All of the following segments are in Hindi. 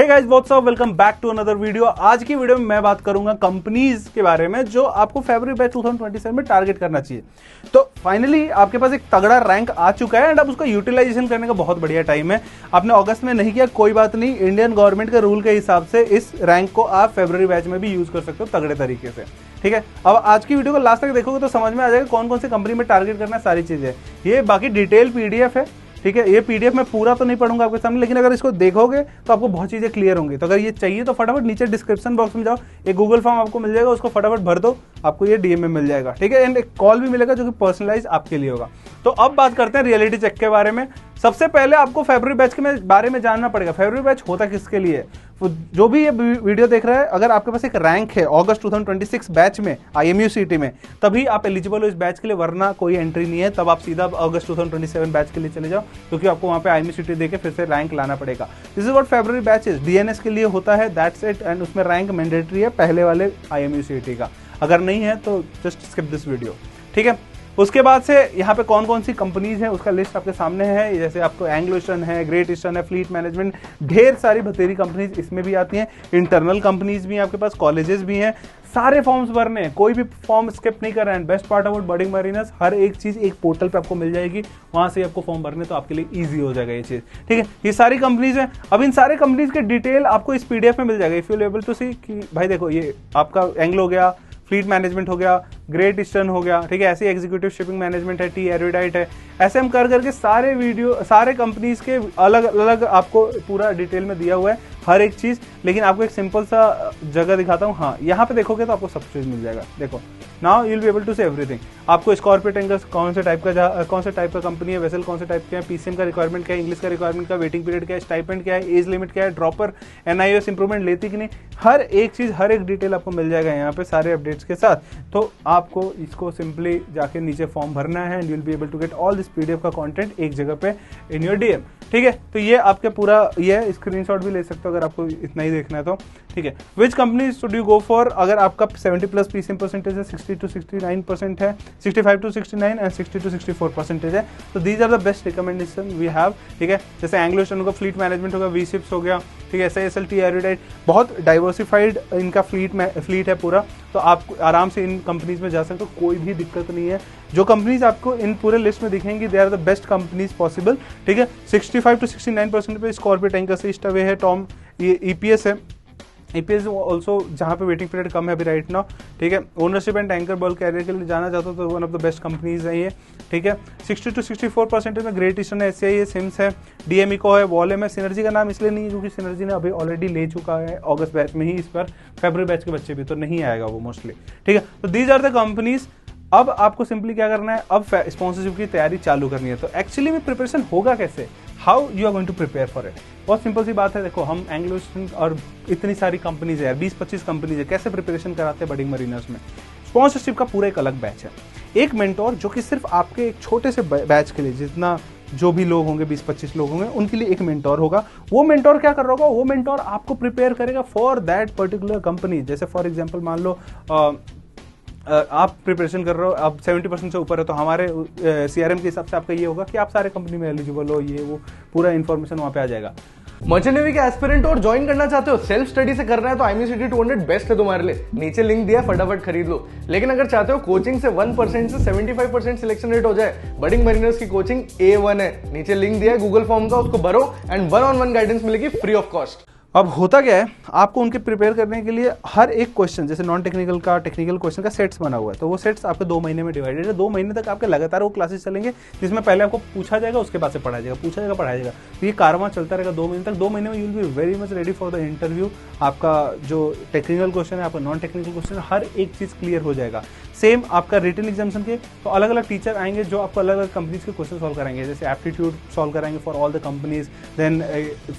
Guys what's up, welcome back to another video. आज की वीडियो में मैं बात करूंगा कंपनीज के बारे में जो आपको फरवरी बैच 2027 में टारगेट करना चाहिए। तो फाइनली आपके पास एक तगड़ा रैंक आ चुका है एंड अब उसका यूटिलाइजेशन करने का बहुत बढ़िया टाइम है। आपने अगस्त में नहीं किया, कोई बात नहीं, इंडियन गवर्नमेंट के रूल के हिसाब से इस रैंक को आप फरवरी बैच में भी यूज कर सकते हो तगड़े तरीके से। ठीक है, अब आज की वीडियो को लास्ट तक देखोगे तो समझ में आ जाएगा कौन कौन सी कंपनी में टारगेट करना है, सारी चीजें। ये बाकी डिटेल पीडीएफ है, ठीक है। ये पीडीएफ में पूरा तो नहीं पढ़ूंगा आपके सामने, लेकिन अगर इसको देखोगे तो आपको बहुत चीजें क्लियर होंगी। तो अगर ये चाहिए तो फटाफट नीचे डिस्क्रिप्शन बॉक्स में जाओ, एक गूगल फॉर्म आपको मिल जाएगा, उसको फटाफट भर दो, आपको ये डीएम में मिल जाएगा। ठीक है, एंड एक कॉल भी मिलेगा जो कि पर्सनलाइज आपके लिए होगा। तो अब बात करते हैं रियलिटी चेक के बारे में। सबसे पहले आपको फरवरी बैच के बारे में जानना पड़ेगा। फरवरी बैच होता किसके लिए? जो भी ये वीडियो देख रहा है, अगर आपके पास एक रैंक है अगस्त 2026 बैच में IMU CT में, तभी आप एलिजिबल हो इस बैच के लिए, वरना कोई एंट्री नहीं है। तब आप सीधा अगस्त 2027 बैच के लिए चले जाओ, क्योंकि आपको वहां पे IMU CT देके फिर से रैंक लाना पड़ेगा। This is what February batch is. DNS के लिए होता है, दैट्स इट, एंड उसमें रैंक मैंडेटरी है पहले वाले IMU CT का। अगर नहीं है तो जस्ट स्किप दिस वीडियो, ठीक है। उसके बाद से यहाँ पे कौन कौन सी कंपनीज है उसका लिस्ट आपके सामने है। जैसे आपको एंग्लो ईस्टर्न है, ग्रेट ईस्टर्न है, फ्लीट मैनेजमेंट, ढेर सारी बतेरी कंपनीज इसमें भी आती हैं। इंटरनल कंपनीज भी हैं आपके पास, कॉलेजेस भी हैं। सारे फॉर्म्स भरने हैं, कोई भी फॉर्म स्किप नहीं कर रहे हैं। Best part about budding mariners, हर एक चीज एक पोर्टल पे आपको मिल जाएगी, वहां से आपको फॉर्म भरने, तो आपके लिए ईजी हो जाएगा ये चीज। ठीक है, ये सारी कंपनीज हैं। अब इन सारे कंपनीज के डिटेल आपको इस पीडीएफ में मिल जाएगा। इफ यू एबल टू सी कि भाई देखो, ये आपका एंग्लो हो गया, फ्लीट मैनेजमेंट हो गया, ग्रेट ईस्टर्न हो गया, ठीक है, ऐसे एग्जीक्यूटिव शिपिंग मैनेजमेंट है, टी एरोडाइट है, ऐसे हम कर करके सारे वीडियो, सारे कंपनीज के अलग अलग आपको पूरा डिटेल में दिया हुआ है हर एक चीज। लेकिन आपको एक सिंपल सा जगह दिखाता हूँ। हाँ, यहाँ पे देखोगे तो आपको सब चीज मिल जाएगा। देखो, now you will be able to see everything. आपको स्कॉर्पियो टैंकर्स कौन से टाइप का कंपनी है, वेसल कौन से टाइप के हैं, पीसीएम का रिक्वायरमेंट क्या है, इंग्लिश का रिक्वायरमेंट क्या है, वेटिंग पीरियड क्या है, स्टाइपेंड क्या है, एज लिमिट क्या है, ड्रॉपर NIOS इंप्रूवमेंट लेती कि नहीं, हर एक चीज, हर एक डिटेल आपको मिल जाएगा यहाँ पे सारे अपडेट्स के साथ। तो आपको इसको सिंपली जाके नीचे फॉर्म भरना है and you will be able to get all this PDF का कंटेंट एक जगह पे इन योर डीएम। ठीक है, तो ये आपके पूरा ये स्क्रीनशॉट भी ले सकते हो अगर आपको इतना ही देखना है तो। ठीक है, which company should you go for? अगर आपका 70+ पीसीएम परसेंटेज है, 60 to 69% है, 65 to 69 एंड 60 to 64% है, तो these are the best recommendation we have. ठीक है, जैसे एंग्लो ईस्टर्न होगा, फ्लीट मैनेजमेंट होगा, वीशिप्स हो गया, ठीक है, SISL, टी एरोडाइट, बहुत डाइवर्सिफाइड इनका फ्लीट है पूरा। तो आप आराम से इन कंपनीज में जा सकते हो, कोई भी दिक्कत नहीं है। जो कंपनीज आपको इन पूरे लिस्ट में दिखेंगी, they are the best companies possible. ठीक है, 65 to 69% पे स्कॉर्पियो टैंकर से स्टवे है, टॉम, ये EPS है, EPS ऑल्सो, जहाँ पे वेटिंग पीरियड कम है अभी राइट नाउ। ठीक है, ownership and tanker bulk carrier के लिए जाना चाहता हो तो one of the best companies है ये। ठीक है, 60 to 64% में ग्रेट ईस्टर्न है, SCI है, सिम्स है, DMECO है, वॉलेम है। सिनर्जी का नाम इसलिए नहीं है क्योंकि सिनर्जी ने अभी ऑलरेडी ले चुका है अगस्त बैच में ही, इस पर फरवरी बैच के बच्चे भी तो नहीं आएगा वो मोस्टली। ठीक है, तो दीज आर द कंपनीज। अब आपको सिंपली क्या करना है, अब स्पॉन्सरशिप की तैयारी चालू करनी है। तो एक्चुअली में प्रिपरेशन होगा कैसे, how you are going to prepare for it? बहुत सिंपल सी बात है। देखो, हम एंग्लो ईस्टर्न और इतनी सारी कंपनीज है यार, 20-25 कंपनीज है, कैसे प्रिपरेशन कराते हैं बडिंग मरीनर्स में? स्पॉन्सरशिप का पूरा एक अलग बैच है, एक मेंटोर जो कि सिर्फ आपके एक छोटे से बैच के लिए, जितना जो भी लोग होंगे, 20-25 लोग होंगे, उनके लिए एक मेंटोर होगा। वो मेंटोर क्या कर रहा होगा, वो मेंटोर आपको प्रिपेयर करेगा फॉर दैट पर्टिकुलर कंपनी। जैसे फॉर एग्जांपल मान लो आप प्रिपरेशन कर रहे हो, आप 70% से ऊपर है, तो हमारे CRM के हिसाब से आपका ये होगा कि आप सारे कंपनी में एलिजिबल हो, ये वो पूरा इन्फॉर्मेशन वहां पे आ जाएगा। मर्चेंट नेवी के एस्पिरेंट और ज्वाइन करना चाहते हो, सेल्फ स्टडी से करना है तो IMU CT 200 बेस्ट है तुम्हारे लिए। नीचे लिंक दिया, फटाफट खरीद लो। लेकिन अगर चाहते हो कोचिंग से 1% से 75% सिलेक्शन रेट हो जाए, बडिंग मरीनर्स की कोचिंग A1 है, नीचे लिंक दिया है गूगल फॉर्म का, उसको भरो एंड 1-on-1 गाइडेंस मिलेगी फ्री ऑफ कॉस्ट। अब होता क्या है, आपको उनके प्रिपेयर करने के लिए हर एक क्वेश्चन, जैसे नॉन टेक्निकल का, टेक्निकल क्वेश्चन का सेट्स बना हुआ है। तो वो सेट्स आपके 2 महीने में डिवाइडेड है। 2 महीने तक आपके लगातार वो क्लासेस चलेंगे, जिसमें पहले आपको पूछा जाएगा, उसके बाद से पढ़ाया जाएगा, पूछा जाएगा, पढ़ाया जाएगा। तो ये कारवां चलता रहेगा 2 महीने तक। 2 महीने में you will be very much ready for the interview. आपका जो टेक्निकल क्वेश्चन है, आपका नॉन टेक्निकल क्वेश्चन, हर एक चीज क्लियर हो जाएगा। सेम आपका रिटन एग्जामिनेशन के तो अलग अलग टीचर आएंगे जो आपको अलग अलग कंपनीज के क्वेश्चन सॉल्व कराएंगे। जैसे एप्टीट्यूड सॉल्व कराएंगे for all the companies, then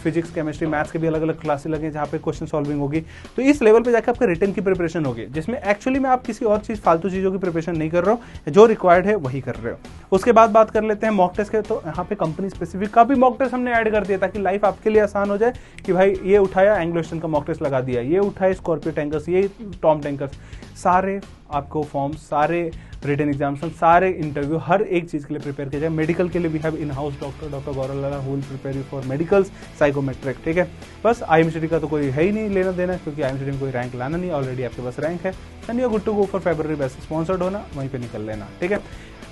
physics, chemistry, maths के भी अलग अलग क्लासेस लगे जहाँ पे क्वेश्चन सॉल्विंग होगी। तो इस लेवल पे जाकर आपके रिटन की प्रिपरेशन होगी, जिसमें एक्चुअली में आप किसी और चीज, फालतू चीजों की प्रिपरेशन नहीं कर रहे हो, जो रिक्वायर्ड है वही कर रहे हो। उसके बाद बात कर लेते हैं मॉक टेस्ट के। तो यहाँ पे कंपनी स्पेसिफिक का भी मॉक टेस्ट हमने ऐड कर दिया ताकि लाइफ आपके लिए आसान हो जाए कि भाई ये उठाया एंग्लो ओशन का मॉक टेस्ट लगा दिया, ये उठाया स्कॉर्पियो टैंकर्स, ये टॉम टैंकर्स, सारे आपको फॉर्म, सारे रिटन एग्जामिनेशन, सारे इंटरव्यू, हर एक चीज़ के लिए प्रिपेयर किया जाए। मेडिकल के लिए भी have in house doctor Gaurav Lala who will prepare you for medicals, psychometric, ठीक है। बस आईएमसीडी का तो कोई है ही नहीं लेना देना, क्योंकि आईएमसीडी में कोई रैंक लाना नहीं, ऑलरेडी आपके पास रैंक है, and you are good to go for February batch, sponsored होना, वहीं पे निकल लेना, ठीक है।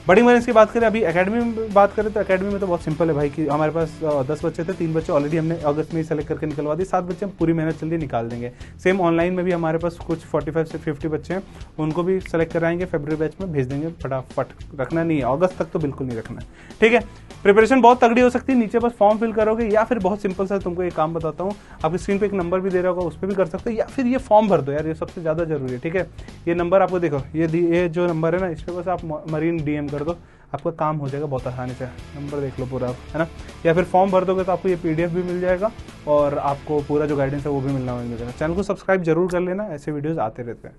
बडिंग मैनेज की बात करें, अभी एकेडमी में बात करें तो एकेडमी में तो बहुत सिंपल है भाई कि हमारे पास 10 बच्चे थे, 3 बच्चे ऑलरेडी हमने अगस्त में ही सेलेक्ट करके निकलवा दिए, 7 बच्चे हम पूरी मेहनत जल्दी निकाल देंगे। सेम ऑनलाइन में भी हमारे पास कुछ 45 से 50 बच्चे हैं, उनको भी सेलेक्ट कराएंगे, फरवरी बैच में भेज देंगे, फटाफट। रखना नहीं है, अगस्त तक तो बिल्कुल नहीं रखना है, ठीक है। प्रिपरेशन बहुत तगड़ी हो सकती है, नीचे बस फॉर्म फिल करोगे, या फिर बहुत सिंपल सा तुमको एक काम बताता हूँ, आपकी स्क्रीन पे एक नंबर भी दे रहा होगा, उस पर भी कर सकते हो, या फिर ये फॉर्म भर दो यार, ये सबसे ज़्यादा जरूरी है, ठीक है। ये नंबर आपको देखो, ये जो नंबर है ना, इस पर बस आप मरीन डीएम कर दो, आपका काम हो जाएगा बहुत आसानी से। नंबर देख लो पूरा आप, है ना, या फिर फॉर्म भर दोगे तो आपको ये पीडीएफ भी मिल जाएगा और आपको पूरा जो गाइडेंस है वो भी मिलना मिलेगा। चैनल को सब्सक्राइब जरूर कर लेना, ऐसे वीडियोस आते रहते हैं।